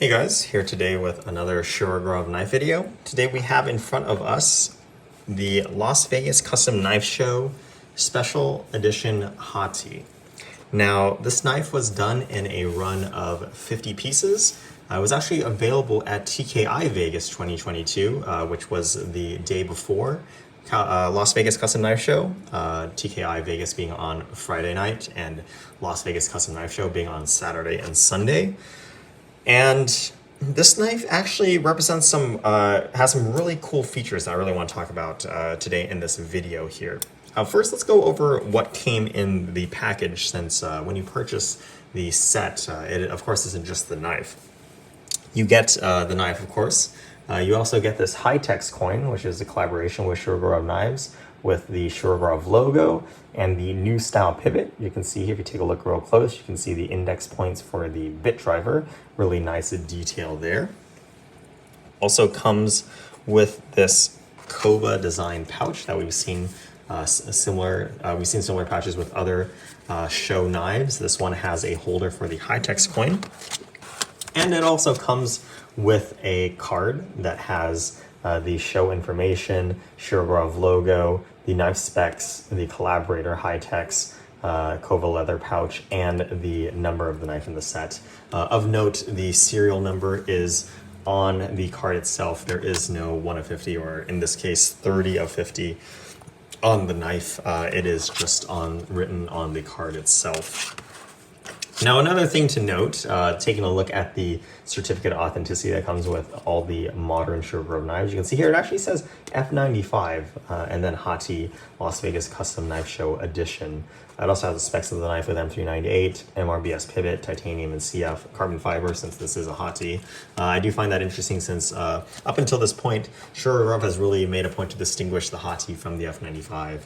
Hey guys, here today with another Shirogorov knife video. Today we have in front of us the Las Vegas Custom Knife Show Special Edition Hati. Now, this knife was done in a run of 50 pieces. It was actually available at TKI Vegas 2022, which was the day before Las Vegas Custom Knife Show, TKI Vegas being on Friday night and Las Vegas Custom Knife Show being on Saturday and Sunday. And this knife actually represents has some really cool features that I really want to talk about today in this video here. First, let's go over what came in the package, since when you purchase the set, it of course isn't just the knife. You get the knife, of course. You also get this HiTex coin, which is a collaboration with Shirogorov Knives, with the Shirogorov logo and the new style pivot. You can see, if you take a look real close, you can see the index points for the bit driver. Really nice detail there. Also comes with this Kova design pouch that we've seen similar pouches with other show knives. This one has a holder for the HiTex coin. And it also comes with a card that has the show information, Shirogorov logo, the knife specs, the collaborator HiTex, Kova leather pouch, and the number of the knife in the set. Of note, the serial number is on the card itself. There is no 1 of 50, or in this case 30 of 50 on the knife. It is just written on the card itself. Now, another thing to note, taking a look at the certificate of authenticity that comes with all the modern Shirogorov knives, you can see here it actually says F95 and then Hati Las Vegas Custom Knife Show Edition. It also has the specs of the knife with M398, MRBS pivot, titanium and CF, carbon fiber, since this is a Hati. I do find that interesting, since up until this point, Shirogorov has really made a point to distinguish the Hati from the F95.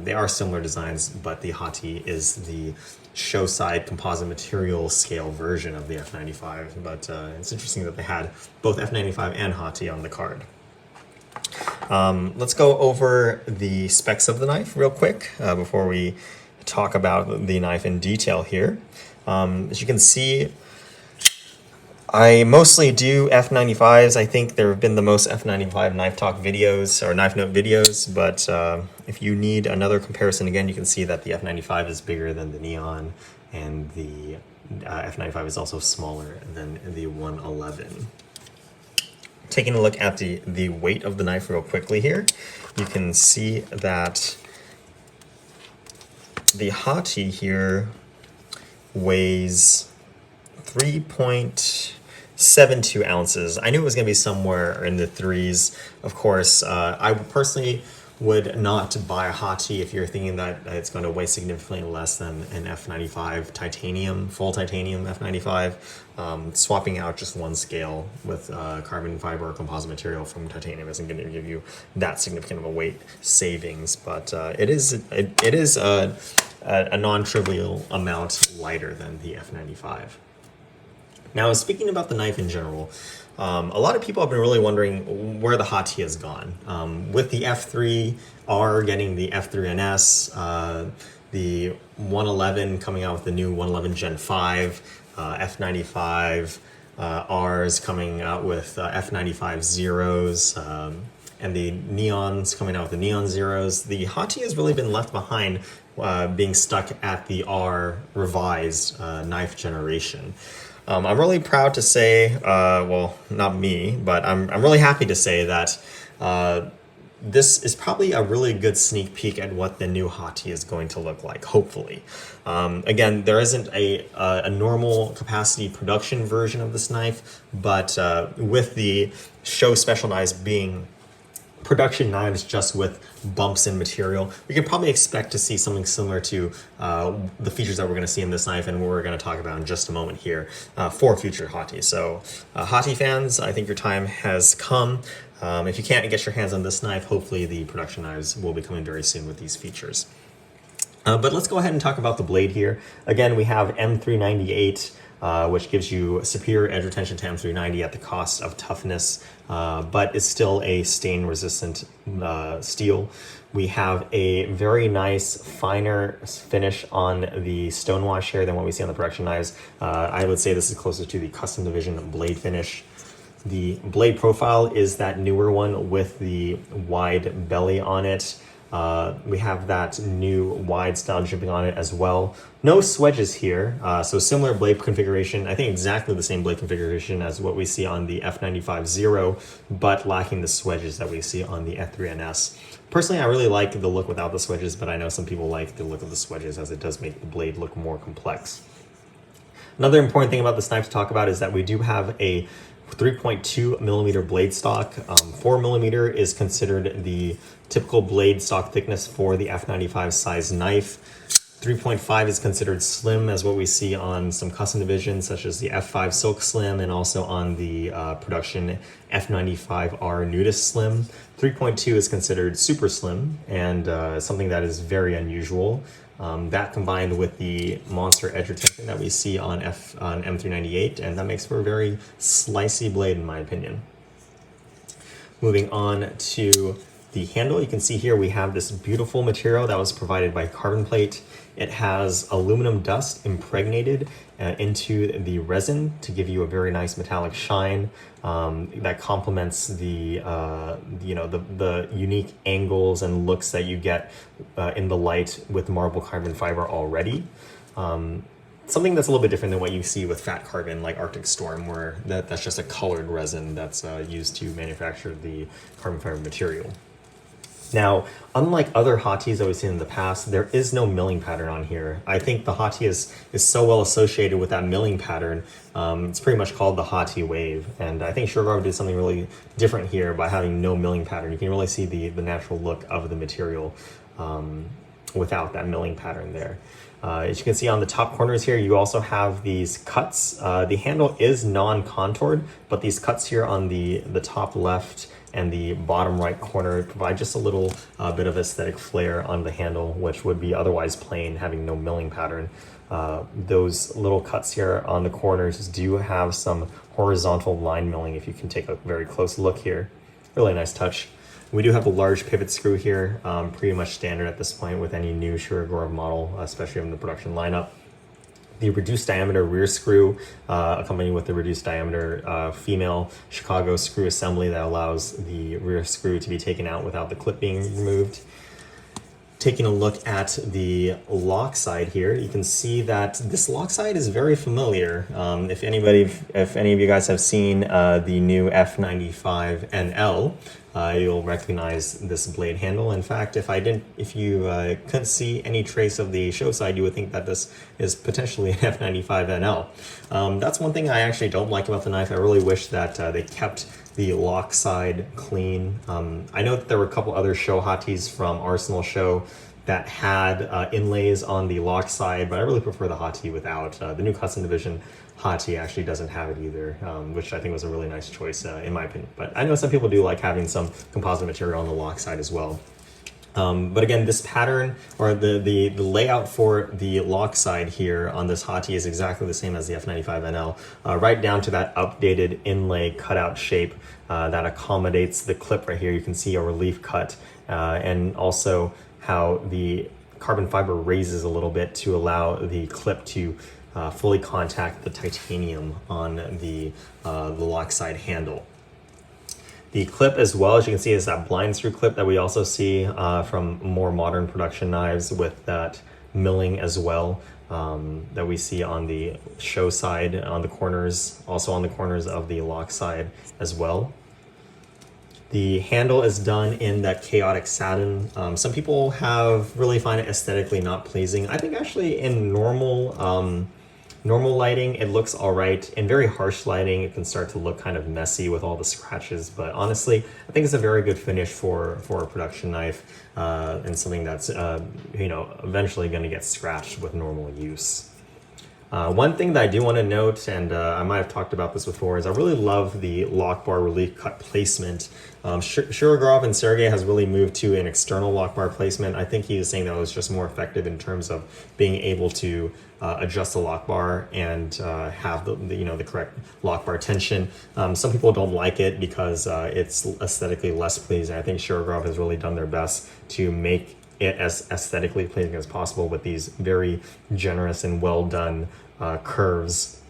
They are similar designs, but the Hati is the show side composite material scale version of the F95, but it's interesting that they had both F95 and Hati on the card. Let's go over the specs of the knife real quick before we talk about the knife in detail here. As you can see, I mostly do F95s. I think there have been the most F95 knife talk videos or knife note videos, but if you need another comparison, again, you can see that the F95 is bigger than the Neon, and the F95 is also smaller than the 111. Taking a look at the weight of the knife real quickly here, you can see that the Hati here weighs 3.72 ounces. I knew it was going to be somewhere in the threes. Of course, I personally would not buy a Hati if you're thinking that it's going to weigh significantly less than an F95 titanium, full titanium F95. Swapping out just one scale with carbon fiber or composite material from titanium isn't going to give you that significant of a weight savings, but it is a non-trivial amount lighter than the F95. Now, speaking about the knife in general, a lot of people have been really wondering where the Hati has gone. With the F3R getting the F3NS, the 111 coming out with the new 111 Gen 5, F95 Rs coming out with F95 Zeros, and the Neons coming out with the Neon Zeros, the Hati has really been left behind, being stuck at the R revised knife generation. I'm really proud to say, well, not me, but I'm really happy to say that this is probably a really good sneak peek at what the new Hati is going to look like, hopefully. Again, there isn't a normal capacity production version of this knife, but with the show special knives being production knives just with bumps in material, we can probably expect to see something similar to the features that we're going to see in this knife and what we're going to talk about in just a moment here for future Hati. So Hati fans, I think your time has come. If you can't get your hands on this knife, hopefully the production knives will be coming very soon with these features. But let's go ahead and talk about the blade here. Again, we have M398 which gives you superior edge retention to M390 at the cost of toughness, but is still a stain resistant steel. We have a very nice, finer finish on the stonewash here than what we see on the production knives. I would say this is closer to the custom division blade finish. The blade profile is that newer one with the wide belly on it. We have that new wide style jimping on it as well. No swedges here, so similar blade configuration. I think exactly the same blade configuration as what we see on the F95 Zero, but lacking the swedges that we see on the F3NS. Personally, I really like the look without the swedges, but I know some people like the look of the swedges as it does make the blade look more complex. Another important thing about this knife to talk about is that we do have a 3.2 millimeter blade stock. 4 millimeter is considered the typical blade stock thickness for the F95 size knife. 3.5 is considered slim, as what we see on some custom divisions such as the F5 Silk Slim and also on the production F95R Nudist Slim. 3.2 is considered super slim and something that is very unusual. That combined with the monster edge retention that we see on M398, and that makes for a very slicey blade in my opinion. Moving on to the handle, you can see here we have this beautiful material that was provided by Carbon Plate. It has aluminum dust impregnated into the resin to give you a very nice metallic shine that complements the the unique angles and looks that you get in the light with marble carbon fiber already. Something that's a little bit different than what you see with fat carbon like Arctic Storm, where that's just a colored resin that's used to manufacture the carbon fiber material. Now, unlike other Hatis that we've seen in the past, there is no milling pattern on here. I think the Hati is so well associated with that milling pattern. It's pretty much called the Hati wave. And I think Sureguard did something really different here by having no milling pattern. You can really see the natural look of the material without that milling pattern there. As you can see on the top corners here, you also have these cuts. The handle is non-contoured, but these cuts here on the top left and the bottom right corner provide just a little bit of aesthetic flair on the handle, which would be otherwise plain, having no milling pattern. Those little cuts here on the corners do have some horizontal line milling if you can take a very close look here. Really nice touch. We do have a large pivot screw here, pretty much standard at this point with any new Sureguard model, especially in the production lineup. The reduced diameter rear screw, accompanied with the reduced diameter female Chicago screw assembly that allows the rear screw to be taken out without the clip being removed. Taking a look at the lock side here, you can see that this lock side is very familiar. If any of you guys have seen the new F95 NL, you'll recognize this blade handle. In fact, if you couldn't see any trace of the show side, you would think that this is potentially an F95 NL. That's one thing I actually don't like about the knife. I really wish that they kept the lock side clean. I know that there were a couple other show Hatis from Arsenal Show that had inlays on the lock side, but I really prefer the Hati without. The new custom division Hati actually doesn't have it either, which I think was a really nice choice in my opinion. But I know some people do like having some composite material on the lock side as well. But again, this pattern or the layout for the lock side here on this Hati is exactly the same as the F95 NL, right down to that updated inlay cutout shape that accommodates the clip right here. You can see a relief cut and also how the carbon fiber raises a little bit to allow the clip to fully contact the titanium on the lock side handle. The clip as well, as you can see, is that blind screw clip that we also see from more modern production knives with that milling as well that we see on the show side, on the corners, also on the corners of the lock side as well. The handle is done in that chaotic satin. Some people really find it aesthetically not pleasing. I think actually in normal lighting, it looks all right. In very harsh lighting, it can start to look kind of messy with all the scratches. But honestly, I think it's a very good finish for a production knife and something that's eventually going to get scratched with normal use. One thing that I do want to note, and I might have talked about this before, is I really love the lock bar relief cut placement. Shurogrov and Sergey has really moved to an external lock bar placement. I think he was saying that was just more effective in terms of being able to adjust the lock bar and have the correct lock bar tension. Some people don't like it because it's aesthetically less pleasing. I think Shurogrov has really done their best to make it as aesthetically pleasing as possible with these very generous and well done curves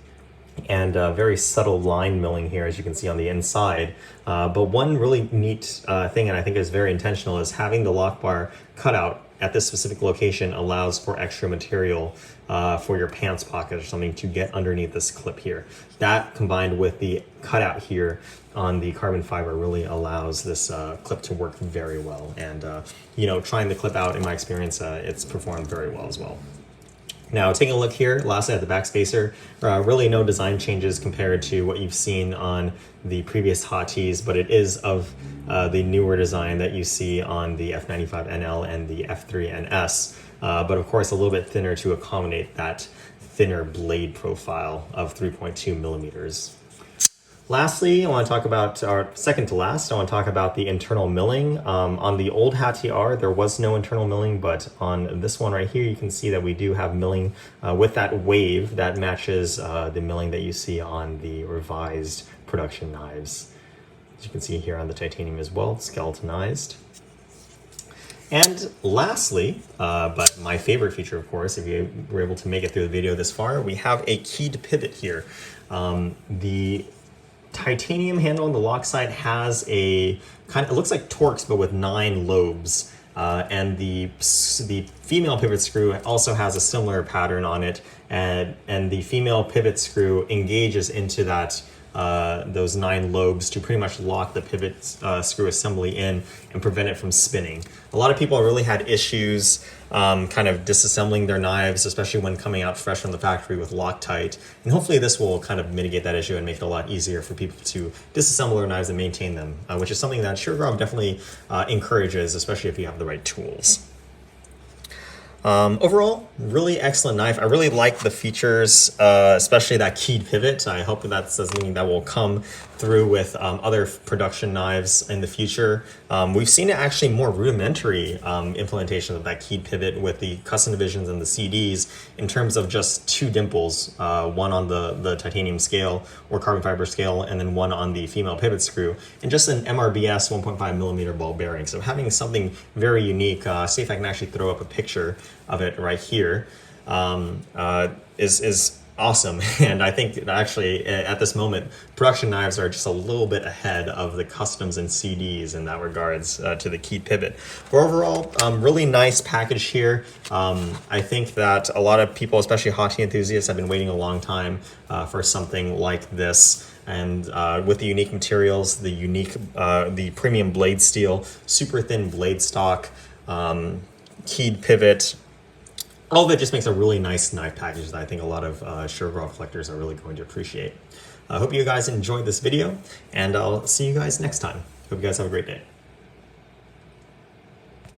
and very subtle line milling here, as you can see on the inside. But one really neat thing, and I think is very intentional, is having the lock bar cut out at this specific location allows for extra material for your pants pocket or something to get underneath this clip here. That combined with the cutout here on the carbon fiber really allows this clip to work very well. And trying the clip out, in my experience, it's performed very well as well. Now, taking a look here, lastly at the back spacer, really no design changes compared to what you've seen on the previous Hatis, but it is of the newer design that you see on the F95NL and the F3NS, but of course a little bit thinner to accommodate that thinner blade profile of 3.2 millimeters. Lastly, I want to talk about, or second to last, I want to talk about the internal milling. On the old Hati R, there was no internal milling, but on this one right here, you can see that we do have milling with that wave that matches the milling that you see on the revised production knives. As you can see here on the titanium as well, skeletonized. And lastly, but my favorite feature, of course, if you were able to make it through the video this far, we have a keyed pivot here. The titanium handle on the lock side has a kind of, it looks like Torx, but with 9 lobes. And the female pivot screw also has a similar pattern on it, and the female pivot screw engages into that those 9 lobes to pretty much lock the pivot screw assembly in and prevent it from spinning. A lot of people really had issues kind of disassembling their knives, especially when coming out fresh from the factory with Loctite. And hopefully this will kind of mitigate that issue and make it a lot easier for people to disassemble their knives and maintain them, which is something that Shurogrov definitely encourages, especially if you have the right tools. Overall, really excellent knife. I really like the features, especially that keyed pivot. I hope that's something that will come through with other production knives in the future. We've seen actually more rudimentary implementation of that keyed pivot with the custom divisions and the CDs in terms of just 2 dimples, one on the titanium scale or carbon fiber scale, and then one on the female pivot screw, and just an MRBS 1.5 millimeter ball bearing. So having something very unique, see if I can actually throw up a picture of it right here, is awesome. And I think that actually at this moment, production knives are just a little bit ahead of the customs and CDs in that regards to the keyed pivot. But overall, really nice package here. I think that a lot of people, especially Hati enthusiasts, have been waiting a long time for something like this. And with the unique materials, the premium blade steel, super thin blade stock, keyed pivot, all of it just makes a really nice knife package that I think a lot of Shurogrov collectors are really going to appreciate. I hope you guys enjoyed this video, and I'll see you guys next time. Hope you guys have a great day.